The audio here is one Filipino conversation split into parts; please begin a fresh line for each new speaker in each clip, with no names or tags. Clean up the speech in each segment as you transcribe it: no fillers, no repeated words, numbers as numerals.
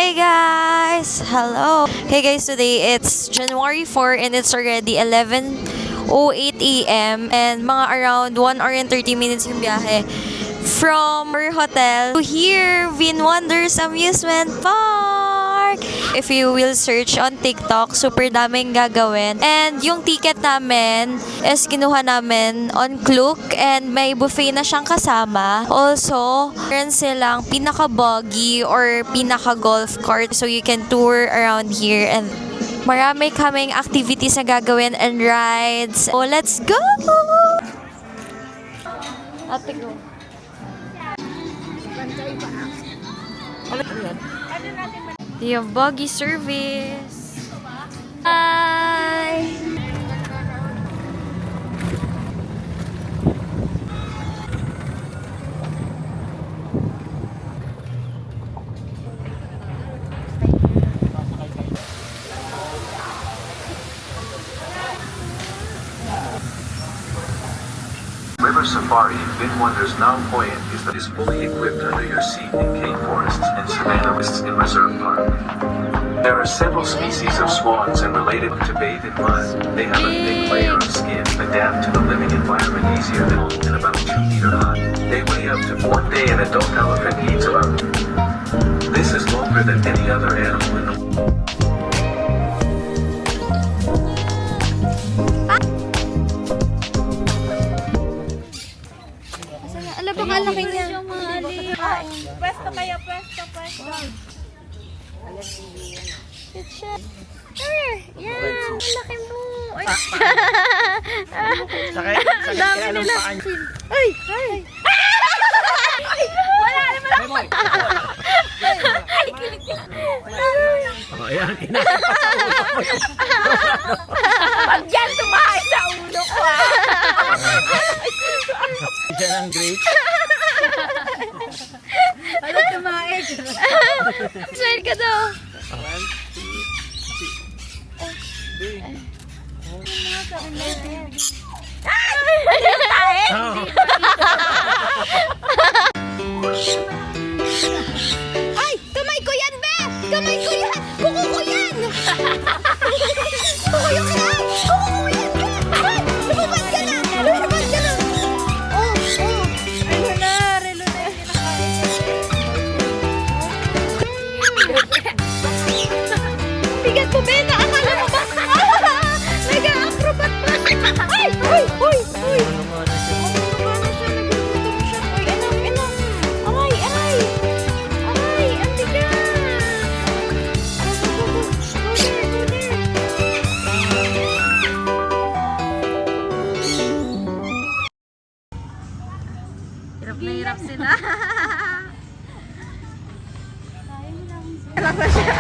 Hey guys! Hello! Hey guys, today it's January 4 and it's already 11:08 a.m. and mga around 1 hour and 30 minutes yung biyahe from our hotel to here, Win Wonders Amusement Park! If you will search on TikTok, super daming gagawin. And yung ticket namin is kinuha namin on Klook and may buffet na siyang kasama. Also, meron silang pinaka-buggy or pinaka-golf cart so you can tour around here and marami kaming activities na gagawin and rides. So, let's go! Ate, go. Yung buggy service. Hi!
River Safari Win Wonders Now Point is fully equipped under your seat in cane forests and savanna wastes in Reserve Park. There are several species of swans and related to bathe in mud. They have a thick layer of skin, adapt to the living environment easier than and about 2 meter high. They weigh up to 1 day an adult elephant eats about. This is longer than any other animal in the world.
Ala, baka laki niya.
Pwesto kayo, pwesto.
Good shot. Here. Yeah. Ang laki mo. Ay. Ang dami nila. Ay. Wala naman ako. Ay, kilig.
Ayan, kinakapat sa ulo ko.
Pag yan tumahay sa ulo ko.
Isa ng great.
Ano tumahay?
Smile ka daw.
Ay! Kamay ko yan, be! Kamay ko yan! Kuko ko yan! Kuko yung yan! Kuko ko yan! Ay! Lumabas ka na! Lumabas ka na! Oh! Ano na? Relo na yung kinakain. Bigat mo, be! Akala mo ba? Nag-a-acrobat pa! Ay! Uy!
Hirap na hirap sila.
Relax na siya.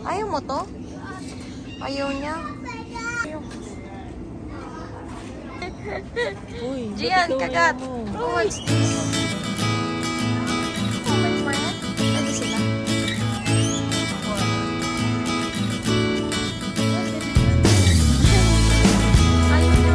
Ayaw mo to? Ayaw niya?
Uy,
Gian,
ba't ikaw
kagat!
ayaw mo?
Oh, what's this? Oh, my friend. Ano sila? Ayaw niya.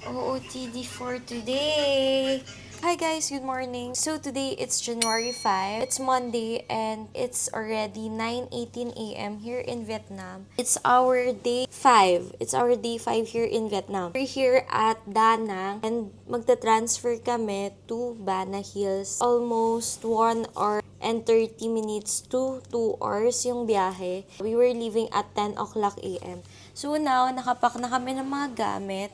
OOTD for today. Hi guys, good morning. So today it's January 5. It's Monday and it's already 9:18 a.m. here in Vietnam. It's our day 5. It's our day 5 here in Vietnam. We're here at Da Nang and magta-transfer kami to Bana Hills. Almost 1 hour and 30 minutes to 2 hours yung biyahe. We were leaving at 10 o'clock a.m. So now, nakapack na kami ng mga gamit.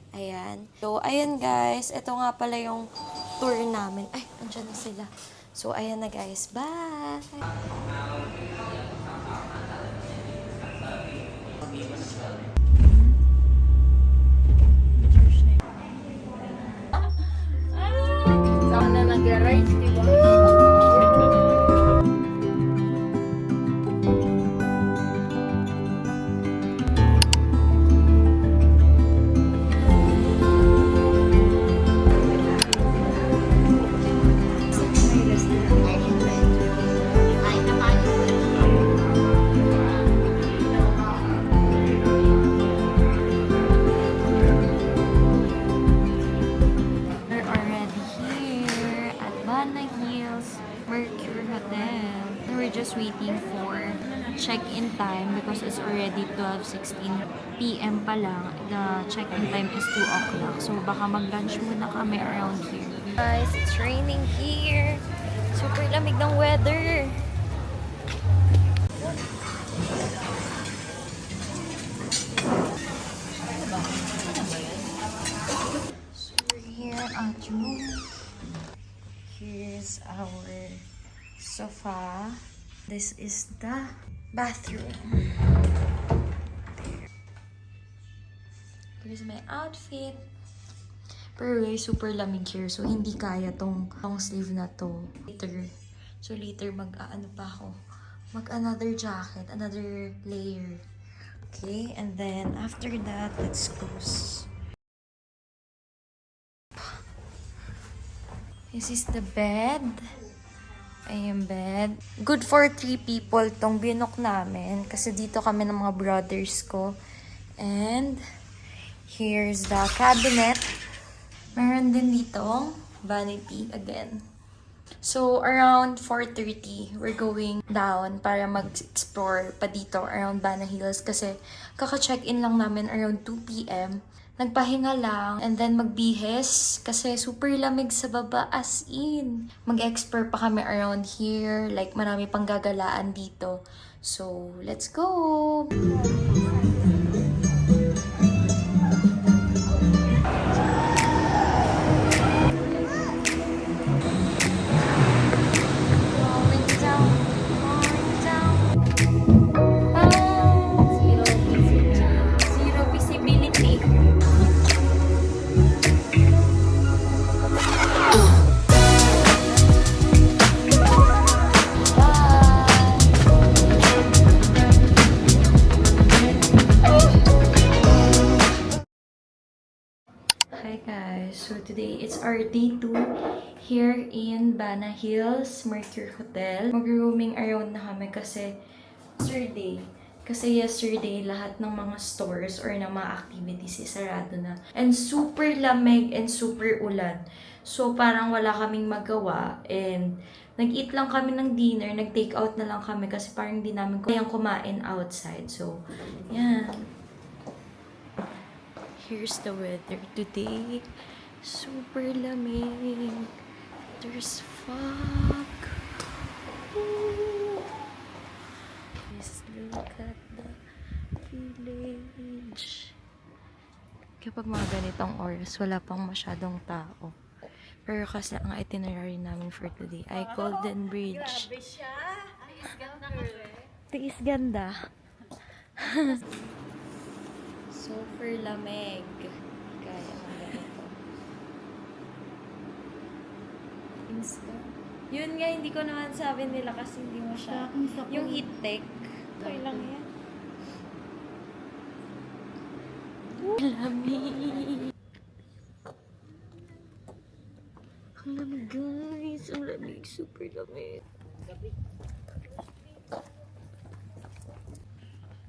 Ayan. So, ayan guys. Ito nga pala yung tour namin. Ay, andyan na sila. So, ayan na guys. Bye!
Sana nag-rides, di ba?
We're already here at Bana Hills Mercure Hotel. We're just waiting for check-in time because it's already 12:16 p.m. pa lang. The check-in time is 2 o'clock. So baka mag-lunch muna kami around here. Guys, it's raining here. Super lamig ng weather. So we're here at room. Here's our sofa. This is the bathroom. Here's my outfit. Pero guys, super lamig here. So, hindi kaya tong long sleeve na to. Later mag-ano pa ako. Mag-another jacket, another layer. Okay, and then after that, let's close. This is the bed. Ayan bed. Good for 3 people tong binok namin. Kasi dito kami ng mga brothers ko. And here's the cabinet. Meron din ditong vanity again. So, around 4:30, we're going down para mag-explore pa dito around Bana Hills. Kasi kaka-check-in lang namin around 2 p.m. Nagpahinga lang and then magbihis kasi super lamig sa baba as in. Mag-explore pa kami around here. Like, marami pang gagalaan dito. So, let's go! Zero visibility. Bye! So today, it's our day 2 here in Bana Hills, Mercure Hotel. Mag-roaming around na kami kasi yesterday, lahat ng mga stores or ng mga activities sarado na. And super lamig and super ulan. So parang wala kaming magawa and nag-eat lang kami ng dinner, nag-take out na lang kami kasi parang hindi namin kayang kumain outside. So, yan. Here's the weather today. Super lamig. There's fog. Ooh. Just look at the village. Kapag mga ganitong oras, wala pang masyadong tao. Pero kasi ang itinerary namin for today ay Golden Bridge.
Grabe siya.
Tiis ganda. Super lamig. Kaya mga ganito. Insta. Yun nga, hindi ko naman sabi nila kasi hindi mo siya. Yung heat tech. Okay lang yan. Lamig. Ang lamig guys. Ang lamig. Super lamig.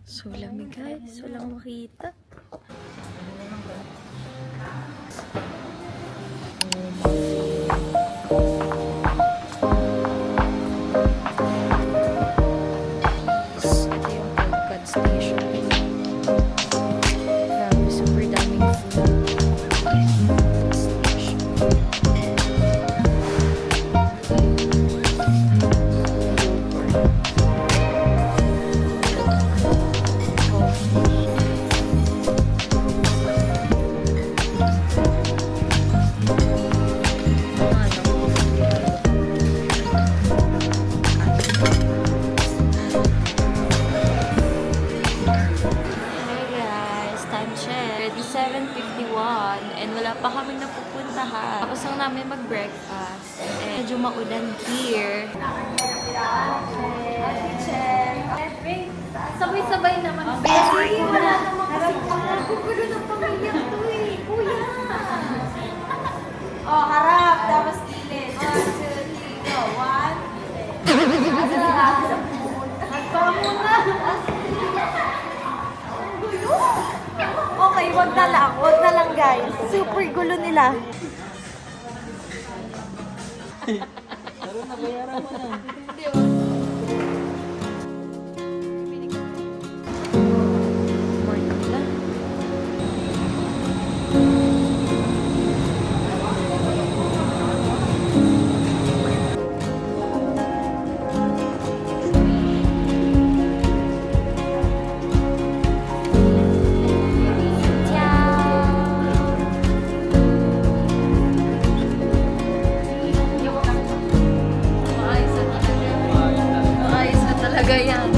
So lamig guys. Walang makita. Ito yung Alcad Station. Grabe, super daming food. Station. Hey guys, time check. Ready 7:51 and wala pa kami napupuntahan. Tapos lang namin mag-breakfast. And medyo maulan here.
Sabay-sabay naman. Kasi wala naman kasi gugulo ng pamilya to eh. Kuya. Oh, harap. Tapos gilid. 1, 2, 3, go. 1. Nagpa muna. Okay, wag na lang. Wag na lang guys. Super gulo nila.
Morning lang. Maayos na talaga yan.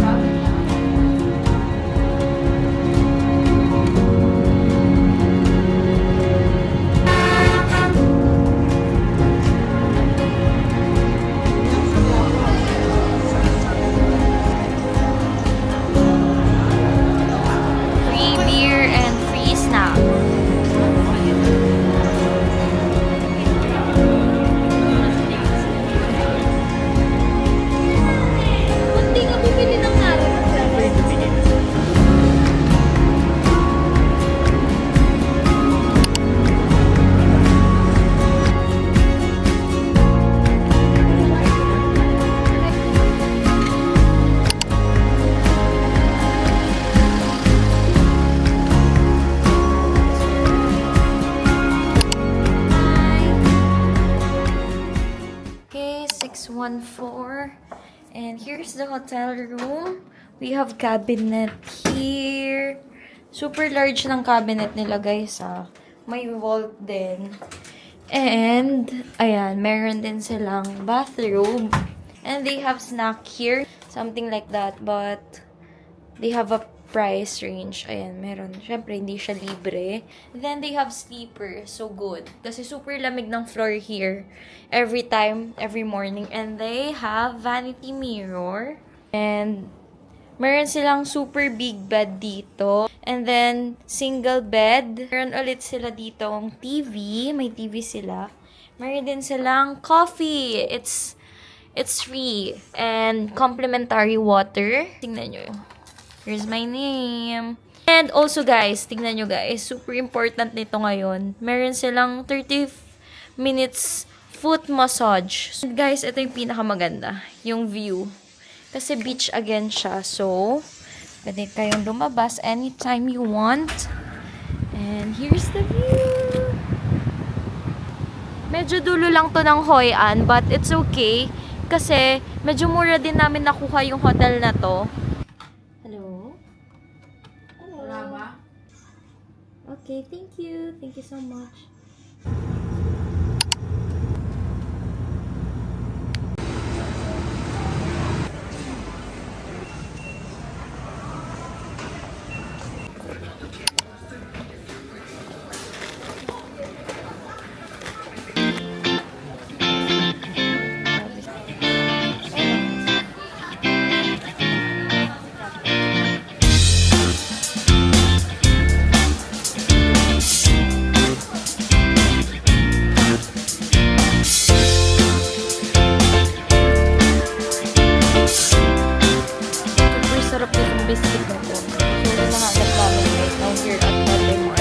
Free beer and free snack.
Hindi ka bibili ng narin.
Okay, 614. And here's the hotel room. We have cabinet here. Super large ng cabinet nila, guys, ah. May vault din. And, ayan, meron din silang bathrobe. And they have snack here. Something like that. But, they have a price range. Ayan, meron. Siyempre, hindi siya libre. Then, they have sleeper. So, good. Kasi super lamig ng floor here. Every time, every morning. And they have vanity mirror. And, Meron silang super big bed dito. And then, single bed. Meron ulit sila dito ang TV. May TV sila. Meron din silang coffee. It's free. And complimentary water. Tingnan nyo. Here's my name. And also guys, tingnan nyo guys. Super important nito ngayon. Meron silang 30 minutes foot massage. So, guys, ito yung pinakamaganda. Yung view. Kasi beach again siya. So, pwede kayong lumabas anytime you want. And here's the view. Medyo dulo lang to ng Hoi An, but it's okay. Kasi, medyo mura din namin nakuha yung hotel na to. Hello? Hello? Wala ba? Okay, thank you. Thank you so much. Super sarap yung biscuit na to. So, yun na nga namin right now here at Lotte Mart.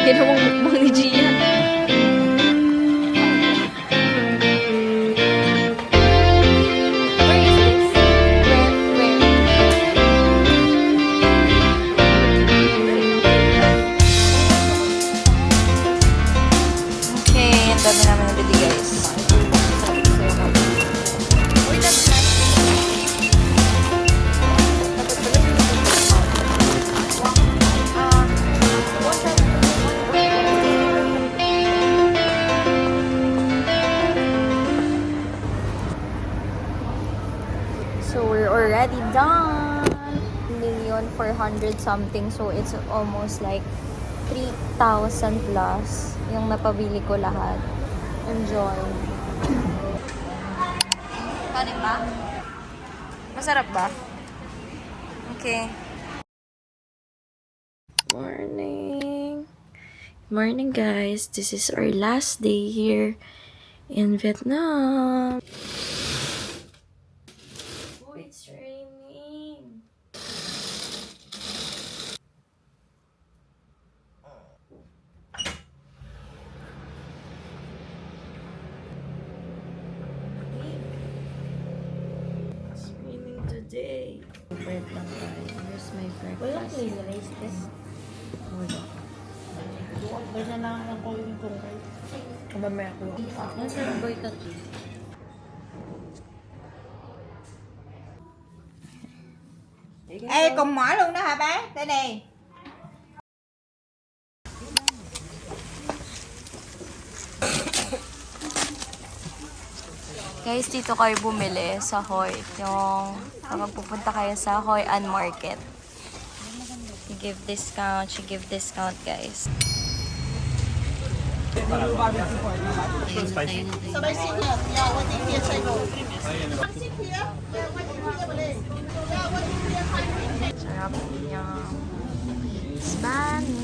Ginawang mukbang ni Gian. Where is this? Where? Okay, ang dami namin nabili guys. Uy, that's nice. So we're already done. 1,400,000 something. So it's almost like 3,000 plus yung napabili ko lahat. Enjoy. Kanin ba? Masarap ba? Okay. Morning. Morning guys. This is our last day here in Vietnam. Oh, it's raining. It's raining today. Bread lang guys. Here's my breakfast. Walang rice this? Wala.
Ganyan lang ako yung tungkol. Kamamaya ko.
Nasaan boy ka?
Ê, cùng mỏi luôn đó hả bé? Đây nè.
Guys, dito kayo bumili sa Hoi. Yung kapag pupunta kayo sa Hoi An Market. You give discount, she give discount guys. Sarap yung Spanish.